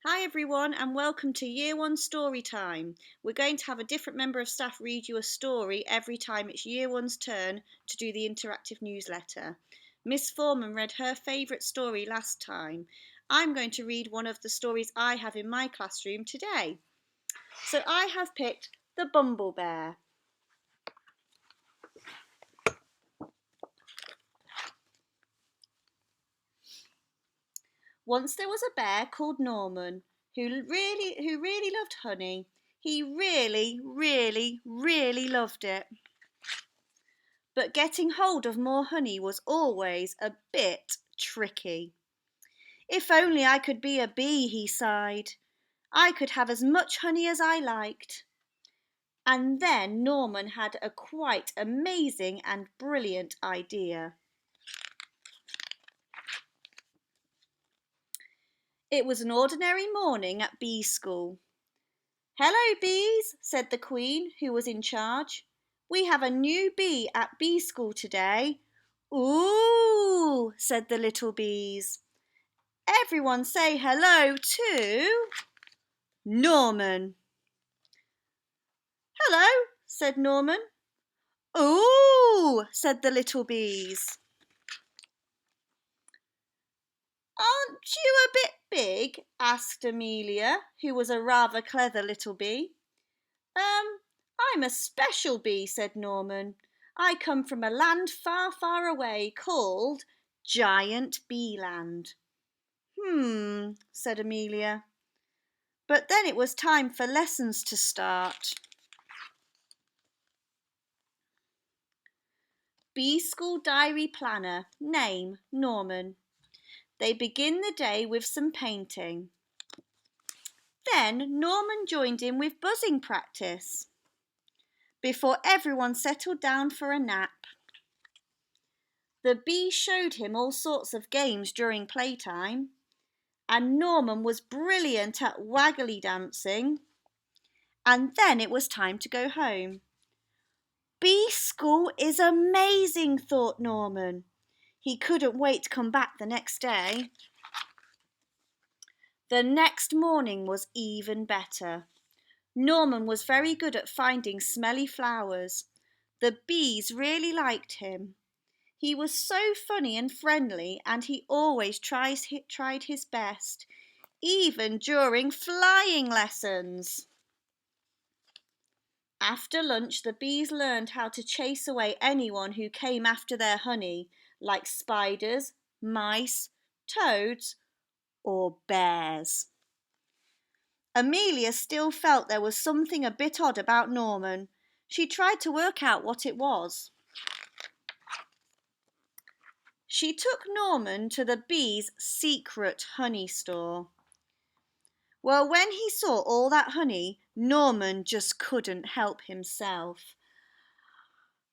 Hi everyone and welcome to Year 1 Storytime. We're going to have a different member of staff read you a story every time it's Year 1's turn to do the interactive newsletter. Miss Foreman read her favourite story last time. I'm going to read one of the stories I have in my classroom today. So I have picked The Bumble Bear. Once there was a bear called Norman who really loved honey. He really loved it. But getting hold of more honey was always a bit tricky. If only I could be a bee, he sighed. I could have as much honey as I liked. And then Norman had a quite amazing and brilliant idea. It was an ordinary morning at bee school. "Hello, bees," said the Queen, who was in charge. "We have a new bee at bee school today." "Ooh," said the little bees. "Everyone say hello to Norman." "Hello," said Norman. "Ooh," said the little bees. "Aren't you a bit big?" asked Amelia, who was a rather clever little bee. I'm a special bee," said Norman. "I come from a land far away called Giant Bee Land." Said Amelia. But then it was time for lessons to start. Bee School Diary Planner, name Norman. They begin the day with some painting. Then Norman joined in with buzzing practice before everyone settled down for a nap. The bee showed him all sorts of games during playtime, and Norman was brilliant at waggly dancing. And then it was time to go home. Bee school is amazing, thought Norman. He couldn't wait to come back the next day. The next morning was even better. Norman was very good at finding smelly flowers. The bees really liked him. He was so funny and friendly, and he always tried his best, even during flying lessons. After lunch, the bees learned how to chase away anyone who came after their honey, like spiders, mice, toads, or bears. Amelia still felt there was something a bit odd about Norman. She tried to work out what it was. She took Norman to the bees' secret honey store. Well, when he saw all that honey, Norman just couldn't help himself.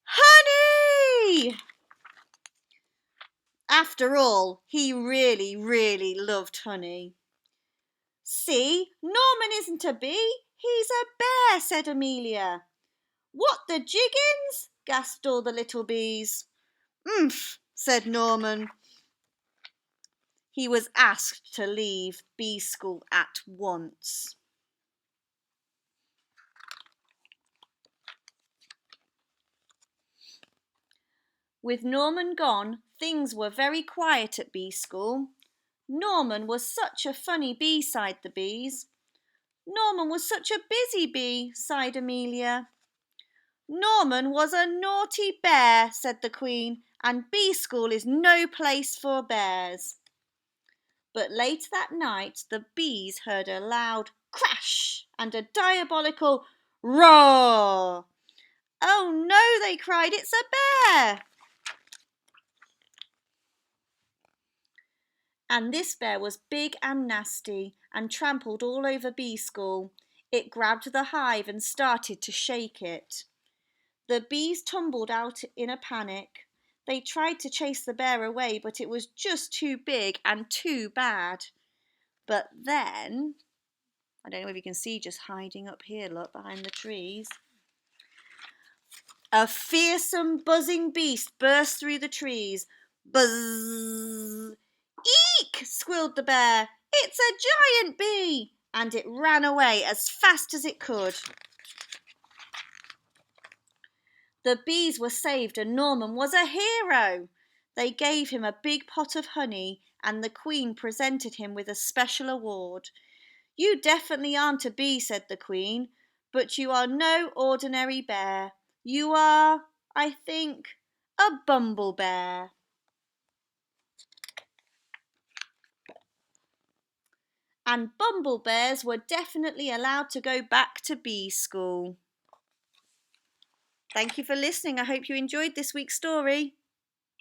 Honey! After all, he really loved honey. "See, Norman isn't a bee, he's a bear," said Amelia. "What the jiggins?" gasped all the little bees. "Umph," said Norman. He was asked to leave bee school at once. With Norman gone, things were very quiet at bee school. Norman was such a funny bee, sighed the bees. "Norman was such a busy bee," sighed Amelia. "Norman was a naughty bear," said the Queen, "and bee school is no place for bears." But late that night the bees heard a loud crash and a diabolical roar. "Oh no," they cried, "it's a bear!" And this bear was big and nasty and trampled all over bee school. It grabbed the hive and started to shake it. The bees tumbled out in a panic. They tried to chase the bear away, but it was just too big and too bad. But then, I don't know if you can see just hiding up here, look, behind the trees. A fearsome buzzing beast burst through the trees. Buzz! "Eek!" squealed the bear. It's a giant bee! And it ran away as fast as it could. The bees were saved and Norman was a hero. They gave him a big pot of honey and the Queen presented him with a special award. You definitely aren't a bee, said the Queen, but you are no ordinary bear. You are, I think, a bumble bear. And bumble bears were definitely allowed to go back to bee school. Thank you for listening. I hope you enjoyed this week's story.